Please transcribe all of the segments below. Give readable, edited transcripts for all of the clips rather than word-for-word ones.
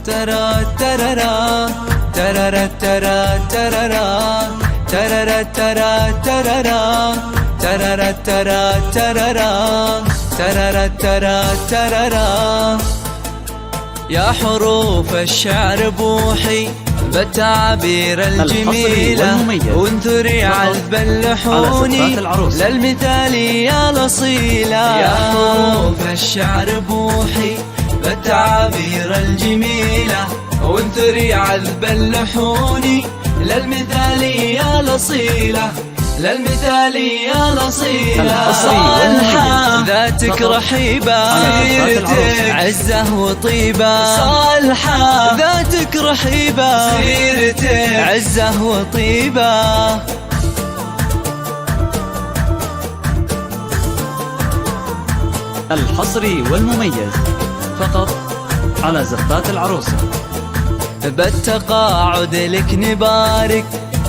ترى ترى ترى ترى ترى ترى ترى ترى ترى ترى ترى ترى ترى. يا حروف الشعر بوحي بالتعابير الجميلة، وانثري عذب اللحون للمثالي يا الأصيلة. يا حروف الشعر بوحي بالتعابير الجميلة، وانثري عذب اللحون للمثالي يا الأصيلة، للمثالي يا الأصيلة. صالحة ذاتك رحيبة، سيرتك عزة وطيبة. صالحة ذاتك رحيبة، سيرتك عزة وطيبة. الحصري والمميز فقط على زفات العروسة. بالتقاعد لك نبارك،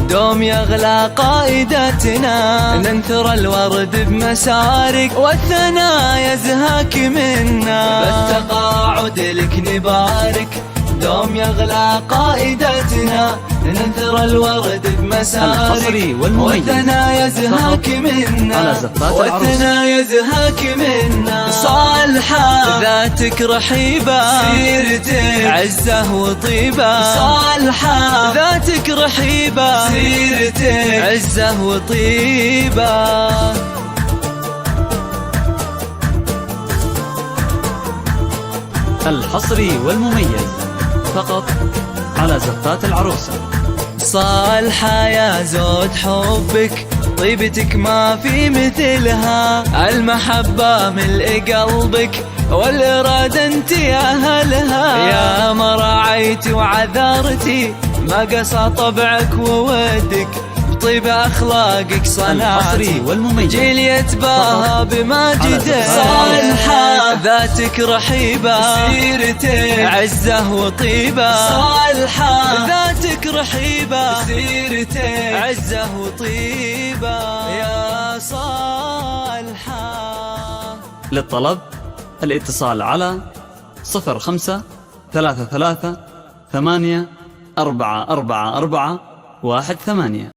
دوم يغلى قائدتنا، ننثر الورد بمسارك والثنايا يزهاك منا. بالتقاعد لك نبارك، دوم يغلى قائدتنا، ننثر الورد بمسارك والثنايا يزهاك منا، والثنايا يزهاك منا. صالحة ذاتك رحيبة، سيرتك عزة وطيبة. صالحة ذاتك رحيبة، سيرتك عزة وطيبة. الحصري والمميز فقط على زفات العروسة. صالحة يا زود حبك، طيبتك ما في مثلها، المحبة ملء قلبك والإرادة انت أهلها. يا ما راعيتي وعذرتي، ما قسى طبعك وودك، بطيب أخلاقك صنعتي جيل يتباهى بماجدك. صالحة ذاتك رحيبة، سيرتك عزة وطيبة. صالحة ذاتك رحيبة، سيرتك عزة وطيبة. يا صالحة. للطلب الاتصال على 05 33 8 4 4 4 1 8.